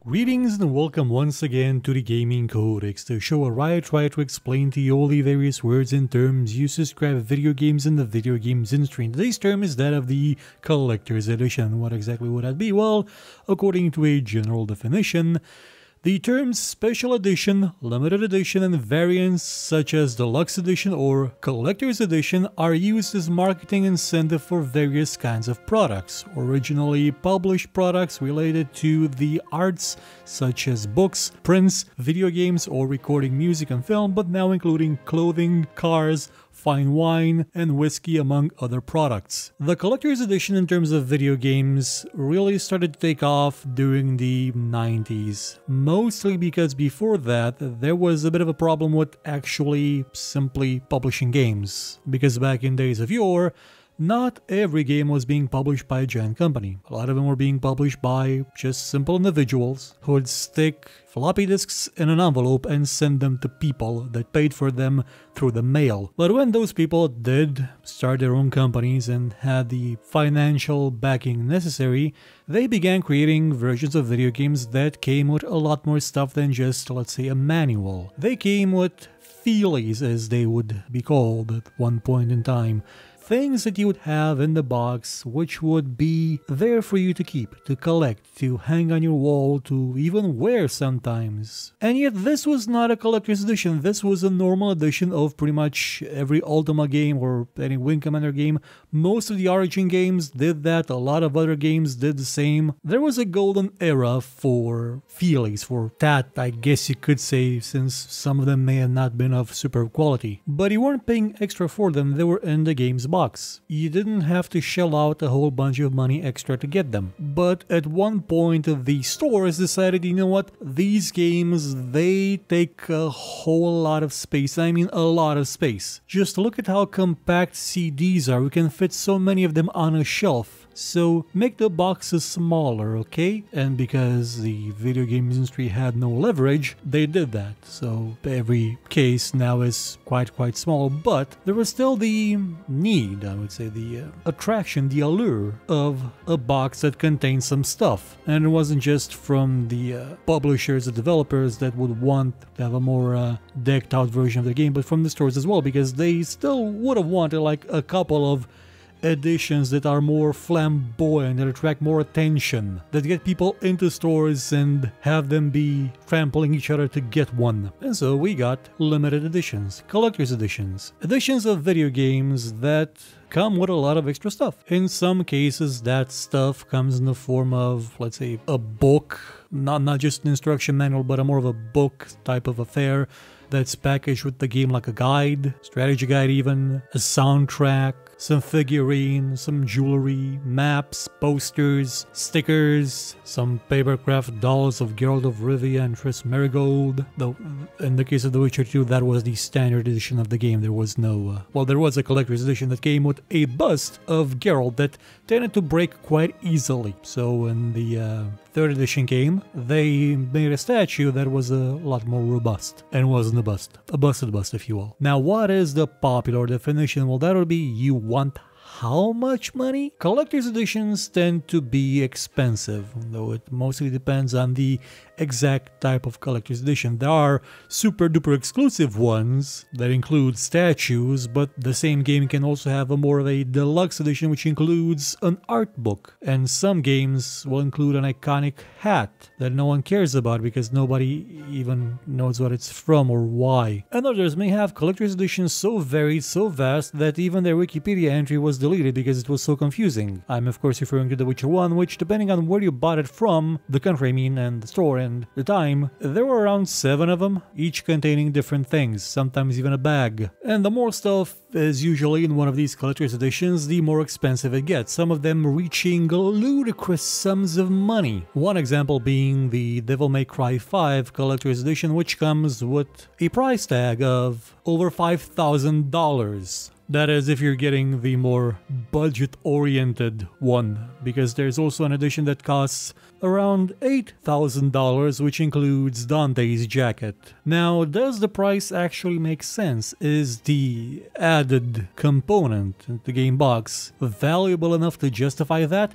Greetings and welcome once again to the Gaming Codex, the show where I try to explain to you all the various words and terms used to describe video games in the video games industry. And today's term is that of the Collector's Edition. What exactly would that be? Well, according to a general definition, the terms Special Edition, Limited Edition, and variants such as Deluxe Edition or Collector's Edition are used as marketing incentive for various kinds of products. Originally published products related to the arts such as books, prints, video games, or recording music and film, but now including clothing, cars, fine wine, and whiskey among other products. The Collector's Edition in terms of video games really started to take off during the 90s. Mostly because before that, there was a bit of a problem with actually simply publishing games. Because back in days of yore, not every game was being published by a giant company. A lot of them were being published by just simple individuals who would stick floppy disks in an envelope and send them to people that paid for them through the mail. But when those people did start their own companies and had the financial backing necessary, they began creating versions of video games that came with a lot more stuff than just, let's say, a manual. They came with feelies, as they would be called at one point in time. Things that you would have in the box which would be there for you to keep, to collect, to hang on your wall, to even wear sometimes. And yet this was not a collector's edition, this was a normal edition of pretty much every Ultima game or any Wing Commander game. Most of the Origin games did that, a lot of other games did the same. There was a golden era for feelies, for that I guess you could say, since some of them may have not been of superb quality. But you weren't paying extra for them, they were in the game's box. You didn't have to shell out a whole bunch of money extra to get them. But at one point the stores decided, you know what, these games, they take a whole lot of space. I mean a lot of space. Just look at how compact CDs are. We can fit so many of them on a shelf. So make the boxes smaller, okay? And because the video games industry had no leverage, they did that. So every case now is quite small, but there was still the need, I would say, the attraction, the allure of a box that contains some stuff. And it wasn't just from the publishers, the developers that would want to have a more decked out version of the game, but from the stores as well, because they still would have wanted like a couple of editions that are more flamboyant, that attract more attention, that get people into stores and have them be trampling each other to get one. And so we got limited editions, collector's editions, editions of video games that come with a lot of extra stuff. In some cases that stuff comes in the form of, let's say, a book, not just an instruction manual, but a more of a book type of affair that's packaged with the game like a guide, strategy guide even, a soundtrack, some figurines, some jewelry, maps, posters, stickers, some papercraft dolls of Geralt of Rivia and Triss Merigold. Though in the case of The Witcher 2, that was the standard edition of the game. There was no, well, there was a collector's edition that came with a bust of Geralt that tended to break quite easily. So when the third edition came, they made a statue that was a lot more robust. And wasn't a bust. A busted bust, if you will. Now, what is the popular definition? Well, that would be, you want how much money? Collector's editions tend to be expensive, though it mostly depends on the exact type of collector's edition. There are super duper exclusive ones that include statues, but the same game can also have a more of a deluxe edition which includes an art book. And some games will include an iconic hat that no one cares about because nobody even knows what it's from or why. And others may have collector's editions so varied, so vast that even their Wikipedia entry was deleted because it was so confusing. I'm of course referring to The Witcher 1, which, depending on where you bought it from, the country I mean, and the store and the time, there were around 7 of them, each containing different things, sometimes even a bag. And the more stuff is usually in one of these collector's editions, the more expensive it gets, some of them reaching ludicrous sums of money. One example being the Devil May Cry 5 collector's edition, which comes with a price tag of over $5,000. That is if you're getting the more budget-oriented one, because there's also an edition that costs around $8,000, which includes Dante's jacket. Now, does the price actually make sense? Is the added component, the game box, valuable enough to justify that?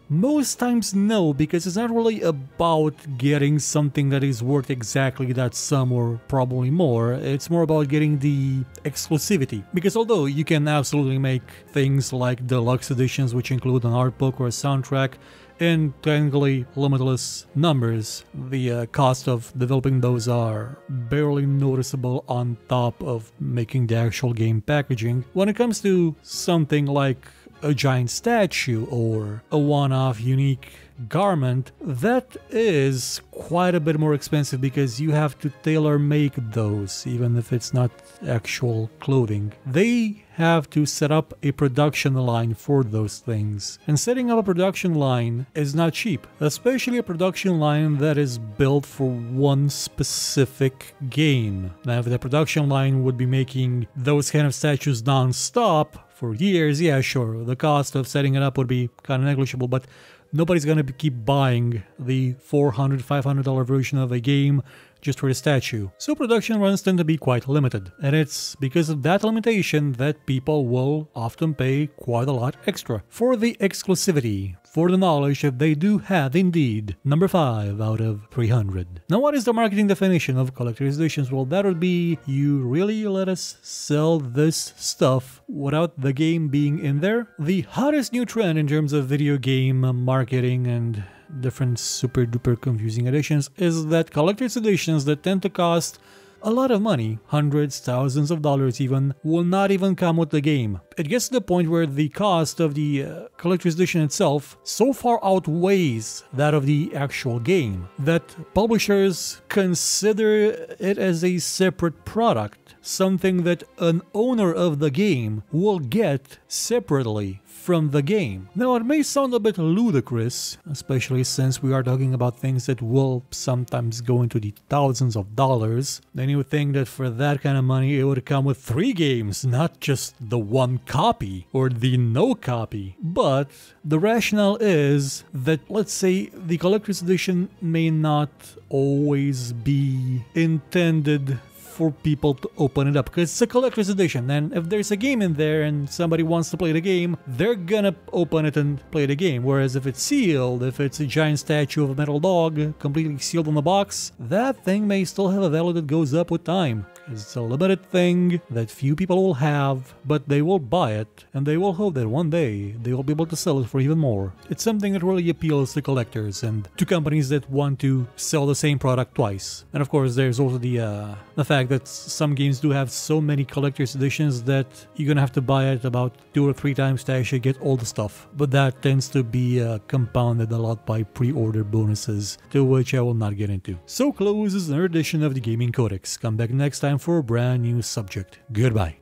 Most times no, because it's not really about getting something that is worth exactly that sum or probably more. It's more about getting the exclusivity. Because although you can absolutely make things like deluxe editions which include an art book or a soundtrack in technically limitless numbers, the cost of developing those are barely noticeable on top of making the actual game packaging. When it comes to something like a giant statue or a one-off unique garment, that is quite a bit more expensive because you have to tailor make those, even if it's not actual clothing. They have to set up a production line for those things. And setting up a production line is not cheap, especially a production line that is built for one specific game. Now, if the production line would be making those kind of statues non-stop for years, yeah, sure, the cost of setting it up would be kind of negligible, but nobody's gonna keep buying the $400, $500 version of a game just for the statue. So production runs tend to be quite limited, and it's because of that limitation that people will often pay quite a lot extra for the exclusivity, for the knowledge that they do have indeed number 5 out of 300. Now, what is the marketing definition of collector's editions? Well, that would be you really let us sell this stuff without the game being in there. The hottest new trend in terms of video game marketing and different super duper confusing editions is that collector's editions that tend to cost a lot of money, hundreds, thousands of dollars even, will not even come with the game. It gets to the point where the cost of the collector's edition itself so far outweighs that of the actual game that publishers consider it as a separate product, something that an owner of the game will get separately from the game. Now, it may sound a bit ludicrous, especially since we are talking about things that will sometimes go into the thousands of dollars. Then you would think that for that kind of money it would come with 3 games, not just the 1 copy or the no copy. But the rationale is that, let's say, the collector's edition may not always be intended for people to open it up because it's a collector's edition, and if there's a game in there and somebody wants to play the game, they're gonna open it and play the game. Whereas if it's sealed, if it's a giant statue of a metal dog completely sealed in the box, that thing may still have a value that goes up with time. It's a limited thing that few people will have, but they will buy it, and they will hope that one day they will be able to sell it for even more. It's something that really appeals to collectors and to companies that want to sell the same product twice. And of course, there's also the fact that some games do have so many collector's editions that you're gonna have to buy it about 2 or 3 times to actually get all the stuff. But that tends to be compounded a lot by pre-order bonuses, to which I will not get into. So closes another edition of the Gaming Codex. Come back next time for a brand new subject. Goodbye.